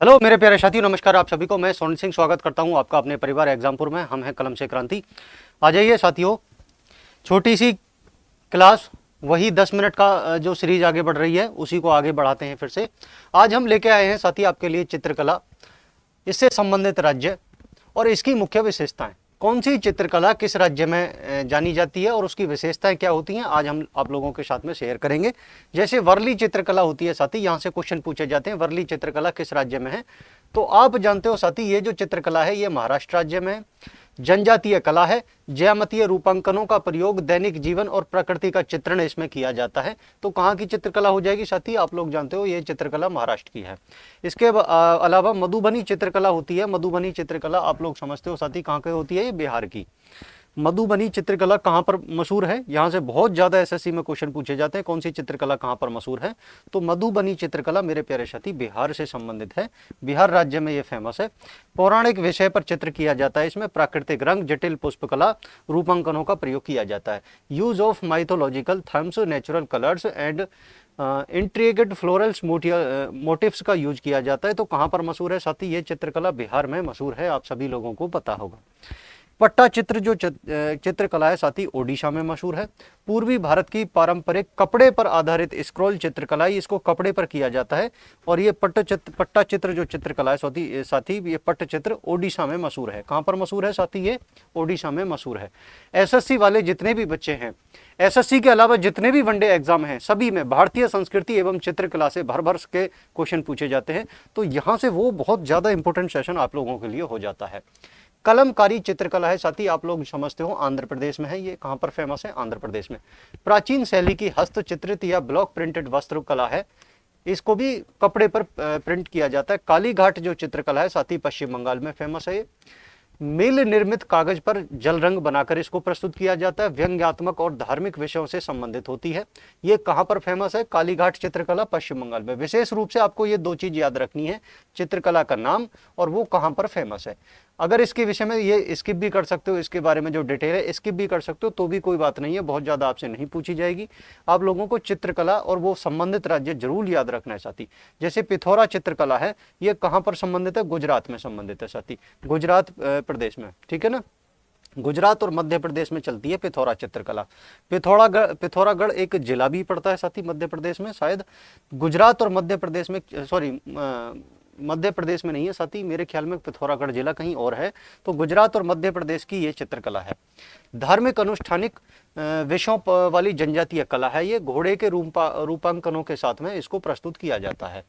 Hello मेरे प्यारे साथियों, नमस्कार। आप सभी को मैं सोन सिंह स्वागत करता हूं आपका अपने परिवार एग्जामपुर में। हम हैं कलम से क्रांति। आ जाइए साथियों, छोटी सी क्लास, वही 10 मिनट का जो सीरीज आगे बढ़ रही है उसी को आगे बढ़ाते हैं फिर से। आज हम लेके आए हैं साथी आपके लिए चित्रकला, इससे संबंधित राज्य और इसकी मुख्य विशेषताएं। कौन सी चित्रकला किस राज्य में जानी जाती है और उसकी विशेषताएं क्या होती हैं, आज हम आप लोगों के साथ में शेयर करेंगे। जैसे वर्ली चित्रकला होती है साथी, यहाँ से क्वेश्चन पूछे जाते हैं, वर्ली चित्रकला किस राज्य में है। तो आप जानते हो साथी, ये जो चित्रकला है ये महाराष्ट्र राज्य में है। जनजातीय कला है। ज्यामितीय रूपांकनों का प्रयोग दैनिक जीवन और प्रकृति का चित्रण इसमें किया जाता है। तो कहाँ की चित्रकला हो जाएगी साथी, आप लोग जानते हो ये चित्रकला महाराष्ट्र की है। इसके अलावा मधुबनी चित्रकला होती है। मधुबनी चित्रकला आप लोग समझते हो साथी कहाँ की होती है, ये बिहार की। मधुबनी चित्रकला कहाँ पर मशहूर है, यहाँ से बहुत ज्यादा एसएससी में क्वेश्चन पूछे जाते हैं, कौन सी चित्रकला कहाँ पर मशहूर है। तो मधुबनी चित्रकला मेरे प्यारे साथी बिहार से संबंधित है, बिहार राज्य में ये फेमस है। पौराणिक विषय पर चित्र किया जाता है, इसमें प्राकृतिक रंग, जटिल पुष्पकला, रूपांकनों का प्रयोग किया जाता है। Use of mythological themes, natural colours and intricate florals motifs का यूज किया जाता है। तो कहाँ पर मशहूर है साथी, ये चित्रकला बिहार में मशहूर है, आप सभी लोगों को पता होगा। पट्टा चित्र जो चित्रकला है साथी ओडिशा में मशहूर है। पूर्वी भारत की पारंपरिक कपड़े पर आधारित स्क्रॉल चित्रकला, इसको कपड़े पर किया जाता है। और ये पट्टा चित्र जो चित्रकला है साथी ये पट्टचित्र ओडिशा में मशहूर है। कहाँ पर मशहूर है साथी, ये ओडिशा में मशहूर है। एसएससी वाले जितने भी बच्चे हैं, एसएससी के अलावा जितने भी वनडे एग्जाम हैं, सभी में भारतीय संस्कृति एवं चित्रकला से भर भर के क्वेश्चन पूछे जाते हैं। तो यहाँ से वो बहुत ज्यादा इंपॉर्टेंट सेशन आप लोगों के लिए हो जाता है। कलमकारी चित्रकला है साथी, आप लोग समझते हो आंध्र प्रदेश में है। ये कहां पर फेमस है, आंध्र प्रदेश में। प्राचीन शैली की हस्तचित्रित या ब्लॉक प्रिंटेड वस्त्र कला है, इसको भी कपड़े पर प्रिंट किया जाता है। काली घाट जो चित्रकला है साथी पश्चिम बंगाल में फेमस है। ये मिल निर्मित कागज पर जल रंग बनाकर इसको प्रस्तुत किया जाता है, व्यंग्यात्मक और धार्मिक विषयों से संबंधित होती है। ये कहां पर फेमस है, कालीघाट चित्रकला पश्चिम बंगाल में। विशेष रूप से आपको ये दो चीज याद रखनी है, चित्रकला का नाम और वो कहां पर फेमस है। अगर इसके विषय में ये स्किप भी कर सकते हो, इसके बारे में जो डिटेल है स्किप भी कर सकते हो तो भी कोई बात नहीं है, बहुत ज्यादा आपसे नहीं पूछी जाएगी। आप लोगों को चित्रकला और वो संबंधित राज्य जरूर याद रखना है साथी। जैसे पिथौरा चित्रकला है, ये कहां पर संबंधित है, गुजरात में संबंधित है साथी, गुजरात प्रदेश में, ठीक है ना। गुजरात और मध्य प्रदेश में चलती है पिथौरा चित्रकला। पिथौरागढ़ एक जिला भी पड़ता है साथी मध्य प्रदेश में, शायद गुजरात और मध्य प्रदेश में, सॉरी मध्य प्रदेश में नहीं है साथी, मेरे ख्याल में पिथौरागढ़ जिला कहीं और है। तो गुजरात और मध्य प्रदेश की ये चित्रकला है। धार्मिक अनुष्ठानिक विषयों वाली जनजातीय कला है, ये घोड़े के रूपांकनों के साथ में इसको प्रस्तुत किया जाता है।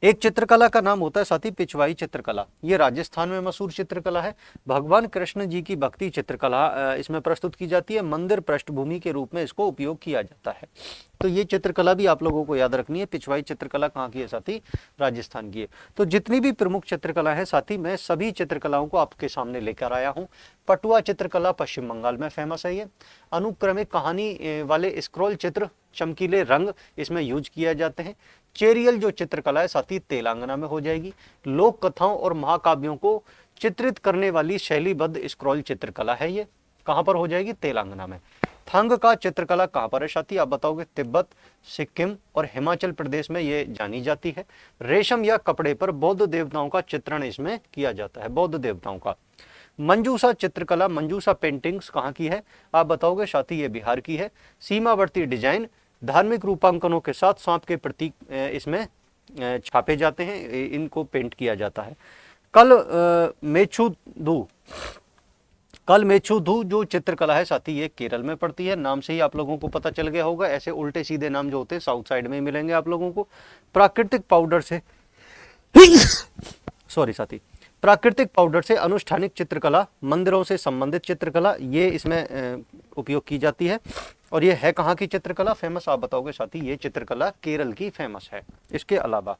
एक चित्रकला का नाम होता है साथी पिछवाई चित्रकला, ये राजस्थान में मशहूर चित्रकला है। भगवान कृष्ण जी की भक्ति चित्रकला इसमें प्रस्तुत की जाती है, मंदिर पृष्ठभूमि के रूप में इसको उपयोग किया जाता है। तो ये चित्रकला भी आप लोगों को याद रखनी है। पिछवाई चित्रकला कहाँ की है साथी, राजस्थान की है। तो जितनी भी प्रमुख चित्रकला है साथी, मैं सभी चित्रकलाओं को आपके सामने लेकर आया हूँ। पटुआ चित्रकला पश्चिम बंगाल में फेमस है। ये अनुक्रमिक कहानी वाले स्क्रॉल चित्र, चमकीले रंग इसमें यूज किए जाते हैं। चेरियल जो चित्रकला है साथी तेलंगाना में हो जाएगी। लोक कथाओं और महाकाव्यों को चित्रित करने वाली शैलीबद्ध स्क्रॉल चित्रकला है, ये कहां पर हो जाएगी, तेलंगाना में। थंग का चित्रकला कहां पर है साथी, आप बताओगे, तिब्बत, सिक्किम और हिमाचल प्रदेश में ये जानी जाती है। रेशम या कपड़े पर बौद्ध देवताओं का चित्रण इसमें किया जाता है, बौद्ध देवताओं का। मंजूसा चित्रकला, मंजूसा पेंटिंग्स कहाँ की है, आप बताओगे साथी, ये बिहार की है। सीमावर्ती डिजाइन, धार्मिक रूपांकनों के साथ सांप के प्रतीक इसमें छापे जाते हैं, इनको पेंट किया जाता है। कल मेछुधु जो चित्रकला है साथी, ये केरल में पड़ती है। नाम से ही आप लोगों को पता चल गया होगा, ऐसे उल्टे सीधे नाम जो होते हैं साउथ साइड में ही मिलेंगे आप लोगों को। प्राकृतिक पाउडर से सॉरी साथी, प्राकृतिक पाउडर से अनुष्ठानिक चित्रकला, मंदिरों से संबंधित चित्रकला, ये इसमें उपयोग की जाती है। और ये है कहाँ की चित्रकला फेमस, आप बताओगे साथी, ये चित्रकला केरल की फेमस है। इसके अलावा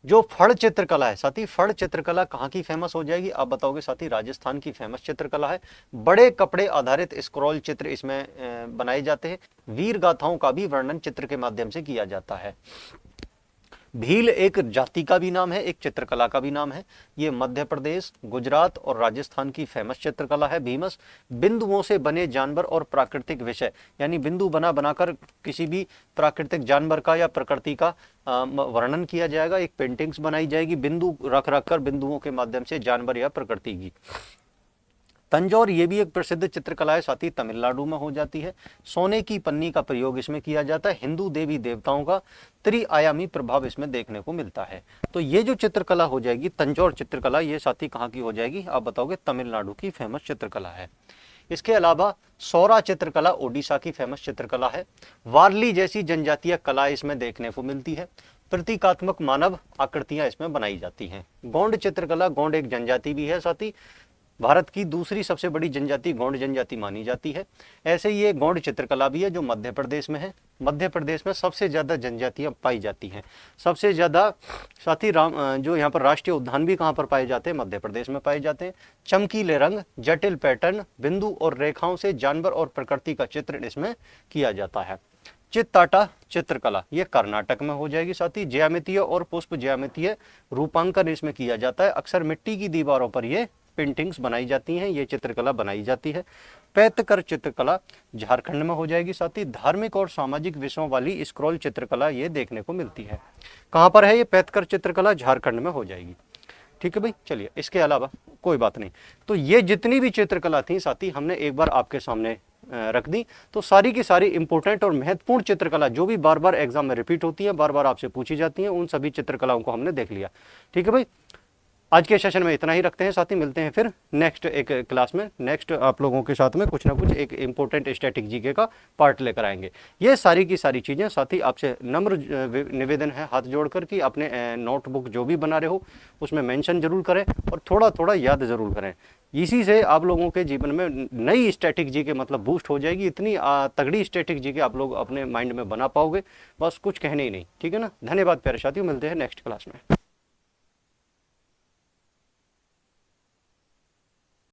जो फड़ चित्रकला है साथी, फड़ चित्रकला कहाँ की फेमस हो जाएगी, आप बताओगे साथी, राजस्थान की फेमस चित्रकला है। बड़े कपड़े आधारित स्क्रॉल चित्र इसमें बनाए जाते हैं। वीर गाथाओं का भी वर्णन चित्र के माध्यम से किया जाता है। भील एक जाति का भी नाम है, एक चित्रकला का भी नाम है। ये मध्य प्रदेश, गुजरात और राजस्थान की फेमस चित्रकला है भीमस। बिंदुओं से बने जानवर और प्राकृतिक विषय, यानी बिंदु बना बनाकर किसी भी प्राकृतिक जानवर का या प्रकृति का वर्णन किया जाएगा। एक पेंटिंग्स बनाई जाएगी बिंदु रख रख कर, बिंदुओं के माध्यम से जानवर या प्रकृति की। तंजौर ये भी एक प्रसिद्ध चित्रकला है, साथ ही तमिलनाडु में हो जाती है। सोने की पन्नी का प्रयोग इसमें किया जाता है। हिंदू देवी देवताओं का त्रिआयामी प्रभाव इसमें देखने को मिलता है। तो ये जो चित्रकला हो जाएगी तंजौर चित्रकला, ये साथ ही कहाँ की हो जाएगी आप बताओगे? तमिलनाडु की फेमस चित्रकला है। इसके अलावा सौरा चित्रकला ओडिशा की फेमस चित्रकला है। वारली जैसी जनजातीय कला इसमें देखने को मिलती है। प्रतीकात्मक मानव आकृतियां इसमें बनाई जाती हैं। गोंड चित्रकला, गोंड एक जनजाति भी है, साथ ही भारत की दूसरी सबसे बड़ी जनजाति गोंड जनजाति मानी जाती है। ऐसे ही ये गोंड चित्रकला भी है जो मध्य प्रदेश में है। मध्य प्रदेश में सबसे ज़्यादा जनजातियाँ पाई जाती हैं, सबसे ज़्यादा। साथ ही जो यहाँ पर राष्ट्रीय उद्यान भी कहाँ पर पाए जाते हैं? मध्य प्रदेश में पाए जाते हैं। चमकीले रंग, जटिल पैटर्न, बिंदु और रेखाओं से जानवर और प्रकृति का चित्रण इसमें किया जाता है। चित्ताटा चित्रकला ये कर्नाटक में हो जाएगी। साथ ही ज्यामितीय और पुष्प ज्यामितीय रूपांकन इसमें किया जाता है। अक्सर मिट्टी की दीवारों पर ये पेंटिंग्स बनाई जाती हैं, ये चित्रकला बनाई जाती है। पैतकर चित्रकला झारखंड में हो जाएगी। साथ ही धार्मिक और सामाजिक विषयों वाली स्क्रॉल चित्रकला ये देखने को मिलती है। कहाँ पर है ये पैतकर चित्रकला? झारखंड में हो जाएगी। ठीक है भाई, चलिए इसके अलावा कोई बात नहीं। तो ये जितनी भी चित्रकला थी साथी हमने एक बार आपके सामने रख दी। तो सारी की सारी इंपॉर्टेंट और महत्वपूर्ण चित्रकला जो भी बार बार एग्जाम में रिपीट होती है, बार बार आपसे पूछी जाती हैं, उन सभी चित्रकलाओं को हमने देख लिया। ठीक है भाई, आज के सेशन में इतना ही रखते हैं। साथ ही मिलते हैं फिर नेक्स्ट एक क्लास में। नेक्स्ट आप लोगों के साथ में कुछ ना कुछ एक इंपॉर्टेंट स्टैटिक जीके का पार्ट लेकर आएंगे। ये सारी की सारी चीज़ें साथ ही आपसे नम्र निवेदन है हाथ जोड़कर कि अपने नोटबुक जो भी बना रहे हो उसमें मेंशन जरूर करें और थोड़ा थोड़ा याद ज़रूर करें। इसी से आप लोगों के जीवन में नई स्टैटिक जीके मतलब बूस्ट हो जाएगी। इतनी तगड़ी स्टैटिक जीके आप लोग अपने माइंड में बना पाओगे, बस कुछ कहने ही नहीं। ठीक है ना। धन्यवाद प्यारे साथियों, मिलते हैं नेक्स्ट क्लास में।